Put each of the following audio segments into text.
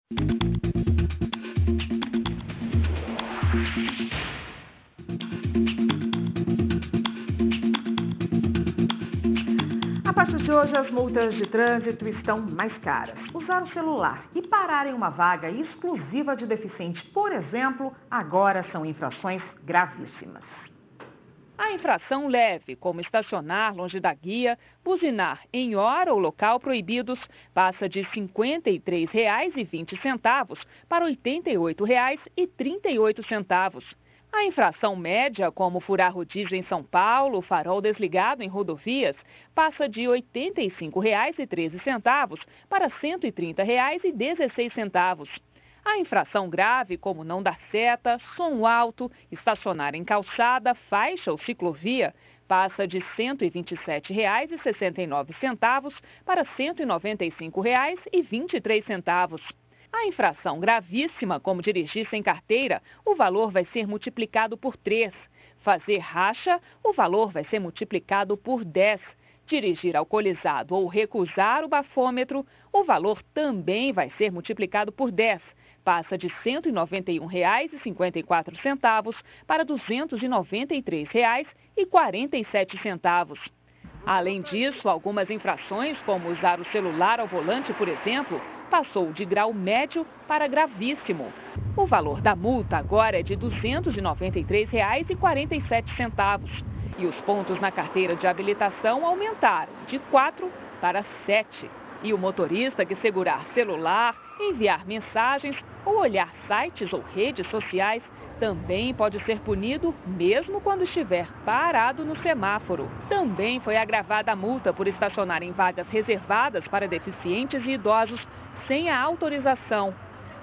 A partir de hoje, as multas de trânsito estão mais caras. Usar o celular e parar em uma vaga exclusiva de deficiente, por exemplo, agora são infrações gravíssimas. A infração leve, como estacionar longe da guia, buzinar em hora ou local proibidos, passa de R$ 53,20 para R$ 88,38. A infração média, como furar rodízio em São Paulo, farol desligado em rodovias, passa de R$ 85,13 para R$ 130,16. A infração grave, como não dar seta, som alto, estacionar em calçada, faixa ou ciclovia, passa de R$ 127,69 para R$ 195,23. A infração gravíssima, como dirigir sem carteira, o valor vai ser multiplicado por 3. Fazer racha, o valor vai ser multiplicado por 10. Dirigir alcoolizado ou recusar o bafômetro, o valor também vai ser multiplicado por 10. Passa de R$ 191,54 para R$ 293,47. Além disso, algumas infrações, como usar o celular ao volante, por exemplo, passou de grau médio para gravíssimo. O valor da multa agora é de R$ 293,47. E os pontos na carteira de habilitação aumentaram de 4 para 7. E o motorista que segurar celular, enviar mensagens ou olhar sites ou redes sociais também pode ser punido mesmo quando estiver parado no semáforo. Também foi agravada a multa por estacionar em vagas reservadas para deficientes e idosos sem a autorização.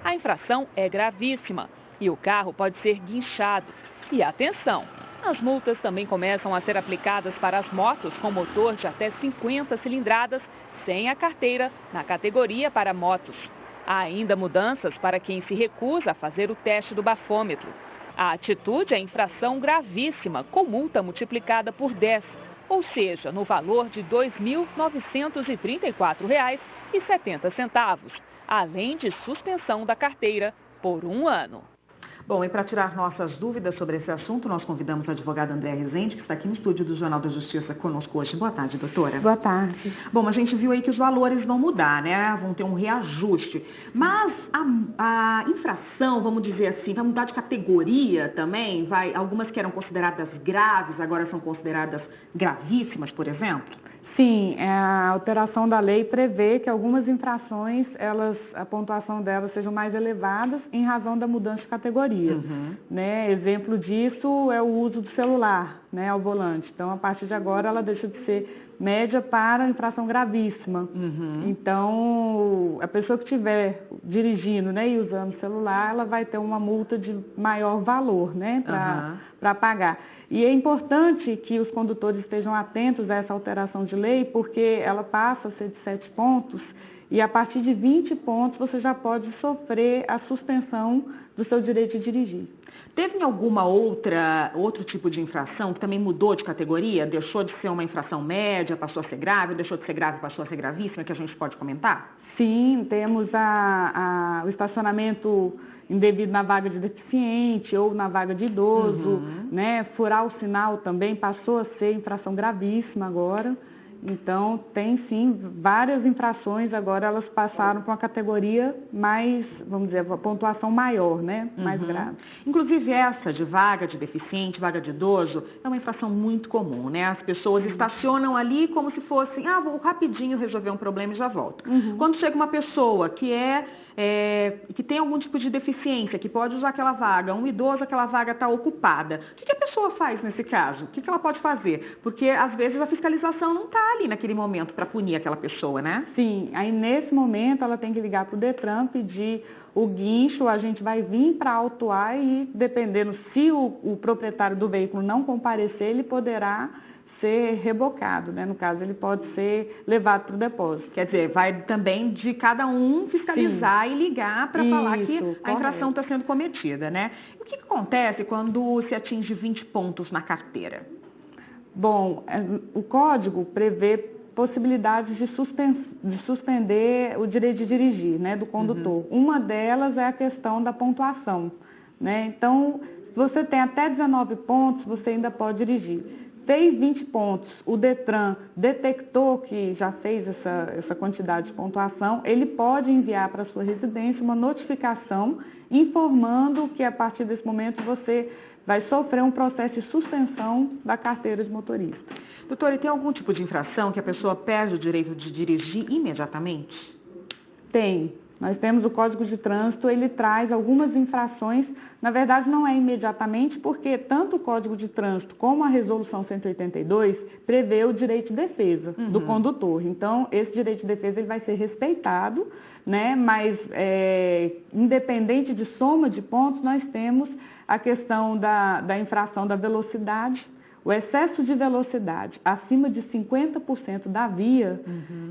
A infração é gravíssima e o carro pode ser guinchado. E atenção! As multas também começam a ser aplicadas para as motos com motor de até 50 cilindradas sem a carteira na categoria para motos. Há ainda mudanças para quem se recusa a fazer o teste do bafômetro. A atitude é infração gravíssima, com multa multiplicada por 10, ou seja, no valor de R$ 2.934,70, além de suspensão da carteira por 1 ano. Bom, e para tirar nossas dúvidas sobre esse assunto, nós convidamos a advogada Andréa Rezende, que está aqui no estúdio do Jornal da Justiça conosco hoje. Boa tarde, doutora. Boa tarde. Bom, a gente viu aí que os valores vão mudar, né? Vão ter um reajuste. Mas a infração, vamos dizer assim, vai mudar de categoria também? Algumas que eram consideradas graves, agora são consideradas gravíssimas, por exemplo? Sim, a alteração da lei prevê que algumas infrações, a pontuação delas sejam mais elevadas em razão da mudança de categoria. Né? Exemplo disso é o uso do celular, né, ao volante. Então, a partir de agora, ela deixa de ser média para infração gravíssima. Então, a pessoa que estiver dirigindo, né, e usando o celular, ela vai ter uma multa de maior valor, né, para pagar. E é importante que os condutores estejam atentos a essa alteração de lei, porque ela passa a ser de 7 pontos e a partir de 20 pontos você já pode sofrer a suspensão do seu direito de dirigir. Teve alguma outro tipo de infração que também mudou de categoria? Deixou de ser uma infração média, passou a ser grave, deixou de ser grave, passou a ser gravíssima, que a gente pode comentar? Sim, temos o estacionamento indevido na vaga de deficiente ou na vaga de idoso, né? Furar o sinal também passou a ser infração gravíssima agora. Então, tem sim várias infrações, agora elas passaram para uma categoria mais, vamos dizer, uma pontuação maior, né? Mais grave. Inclusive essa de vaga de deficiente, vaga de idoso, é uma infração muito comum, né? As pessoas estacionam ali como se fossem, vou rapidinho resolver um problema e já volto. Quando chega uma pessoa que que tem algum tipo de deficiência, que pode usar aquela vaga, um idoso, aquela vaga está ocupada. O que a pessoa faz nesse caso? O que ela pode fazer? Porque, às vezes, a fiscalização não está ali naquele momento para punir aquela pessoa, né? Sim, aí nesse momento ela tem que ligar para o Detran, pedir o guincho, a gente vai vir para autuar e, dependendo se o proprietário do veículo não comparecer, ele poderá ser rebocado, né? No caso, ele pode ser levado para o depósito. Quer dizer, vai também de cada um fiscalizar e ligar para falar que a infração está sendo cometida, né? E o que acontece quando se atinge 20 pontos na carteira? Bom, o código prevê possibilidades de suspender o direito de dirigir, né, do condutor. Uma delas é a questão da pontuação, né? Então, se você tem até 19 pontos, você ainda pode dirigir. Fez 20 pontos, o Detran detectou que já fez essa quantidade de pontuação, ele pode enviar para a sua residência uma notificação informando que a partir desse momento você vai sofrer um processo de suspensão da carteira de motorista. Doutora, e tem algum tipo de infração que a pessoa perde o direito de dirigir imediatamente? Tem. Nós temos o Código de Trânsito, ele traz algumas infrações, na verdade não é imediatamente, porque tanto o Código de Trânsito como a Resolução 182 prevê o direito de defesa do condutor. Então, esse direito de defesa ele vai ser respeitado, né? Mas independente de soma de pontos, nós temos a questão da infração da velocidade. O excesso de velocidade acima de 50% da via,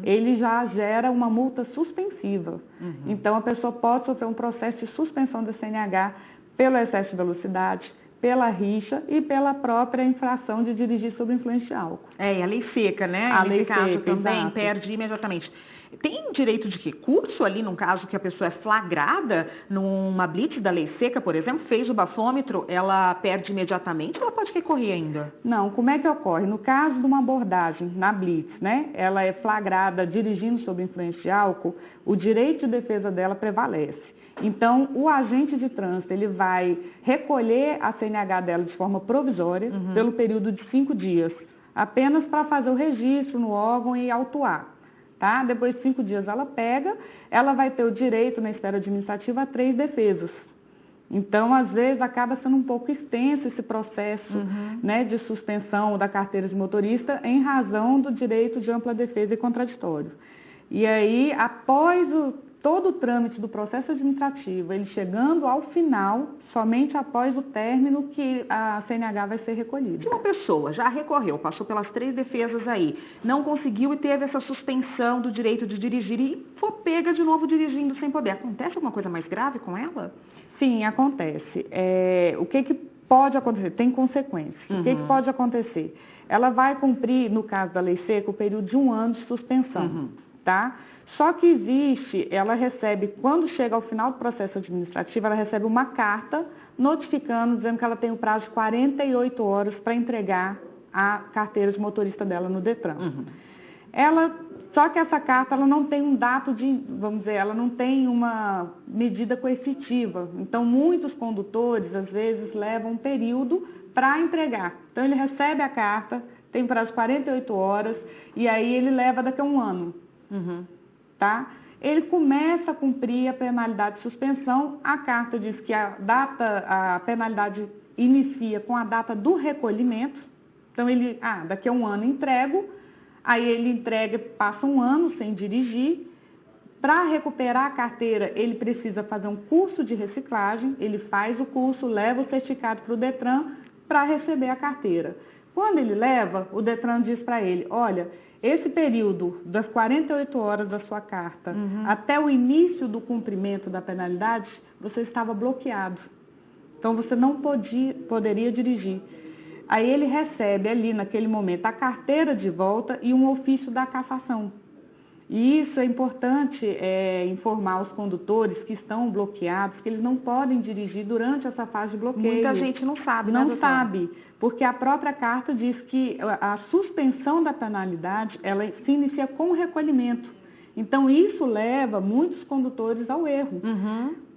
ele já gera uma multa suspensiva. Então, a pessoa pode sofrer um processo de suspensão da CNH pelo excesso de velocidade, pela rixa e pela própria infração de dirigir sob influência de álcool. E a lei seca, né? A Nesse lei caso seca, também exato. perde imediatamente. Tem direito de recurso ali, num caso que a pessoa é flagrada numa blitz da lei seca, por exemplo, fez o bafômetro, ela perde imediatamente ou ela pode recorrer ainda? Não, como é que ocorre? No caso de uma abordagem na blitz, né? Ela é flagrada dirigindo sob influência de álcool, o direito de defesa dela prevalece. Então, o agente de trânsito, ele vai recolher a CNH dela de forma provisória pelo período de 5 dias, apenas para fazer o registro no órgão e autuar. Tá? Depois de 5 dias ela pega, ela vai ter o direito na esfera administrativa a 3 defesas. Então, às vezes, acaba sendo um pouco extenso esse processo né, de suspensão da carteira de motorista em razão do direito de ampla defesa e contraditório. E aí, após todo o trâmite do processo administrativo, ele chegando ao final, somente após o término que a CNH vai ser recolhida. Se uma pessoa já recorreu, passou pelas 3 defesas aí, não conseguiu e teve essa suspensão do direito de dirigir e for pega de novo dirigindo sem poder, acontece alguma coisa mais grave com ela? Sim, acontece. O que pode acontecer? Tem consequências. O que pode acontecer? Ela vai cumprir, no caso da lei seca, o período de 1 ano de suspensão, tá? Só que ela recebe, quando chega ao final do processo administrativo, ela recebe uma carta notificando, dizendo que ela tem o prazo de 48 horas para entregar a carteira de motorista dela no Detran. Só que essa carta ela não tem um dado vamos dizer, ela não tem uma medida coercitiva. Então, muitos condutores, às vezes, levam um período para entregar. Então, ele recebe a carta, tem prazo de 48 horas, e aí ele leva daqui a 1 ano. Tá? Ele começa a cumprir a penalidade de suspensão, a carta diz que a penalidade inicia com a data do recolhimento, então ele, daqui a 1 ano entrego, aí ele entrega, passa 1 ano sem dirigir, para recuperar a carteira ele precisa fazer um curso de reciclagem, ele faz o curso, leva o certificado para o Detran para receber a carteira. Quando ele leva, o Detran diz para ele, olha, esse período das 48 horas da sua carta até o início do cumprimento da penalidade, você estava bloqueado. Então, você não poderia dirigir. Aí ele recebe ali, naquele momento, a carteira de volta e um ofício da cassação. E isso é importante informar os condutores que estão bloqueados, que eles não podem dirigir durante essa fase de bloqueio. Muita gente não sabe, né, doutora? Não sabe, porque a própria carta diz que a suspensão da penalidade, ela se inicia com o recolhimento. Então, isso leva muitos condutores ao erro,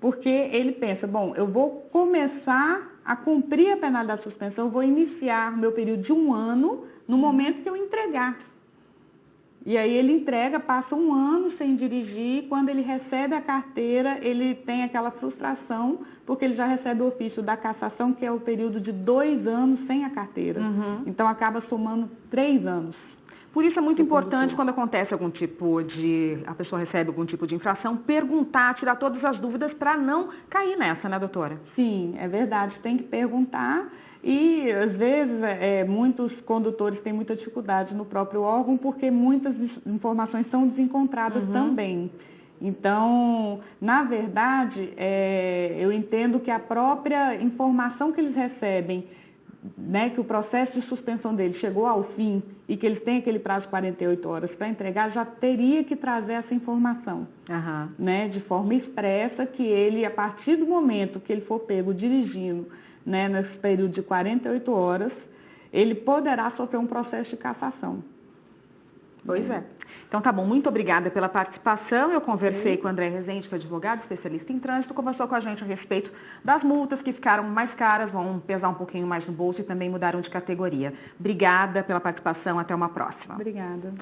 porque ele pensa, bom, eu vou começar a cumprir a penalidade de suspensão, eu vou iniciar meu período de 1 ano no momento que eu entregar. E aí ele entrega, passa 1 ano sem dirigir, quando ele recebe a carteira, ele tem aquela frustração, porque ele já recebe o ofício da cassação, que é o período de 2 anos sem a carteira. Então acaba somando 3 anos. Por isso é muito importante, quando acontece a pessoa recebe algum tipo de infração, perguntar, tirar todas as dúvidas para não cair nessa, né, doutora? Sim, é verdade, tem que perguntar. E, às vezes, muitos condutores têm muita dificuldade no próprio órgão, porque muitas informações são desencontradas também. Então, na verdade, eu entendo que a própria informação que eles recebem né, que o processo de suspensão dele chegou ao fim e que eles têm aquele prazo de 48 horas para entregar, já teria que trazer essa informação, né, de forma expressa, que ele, a partir do momento que ele for pego dirigindo, né, nesse período de 48 horas, ele poderá sofrer um processo de cassação. Pois é. Então tá bom, muito obrigada pela participação. Eu conversei com o André Rezende, que é advogado, especialista em trânsito, conversou com a gente a respeito das multas que ficaram mais caras, vão pesar um pouquinho mais no bolso e também mudaram de categoria. Obrigada pela participação, até uma próxima. Obrigada.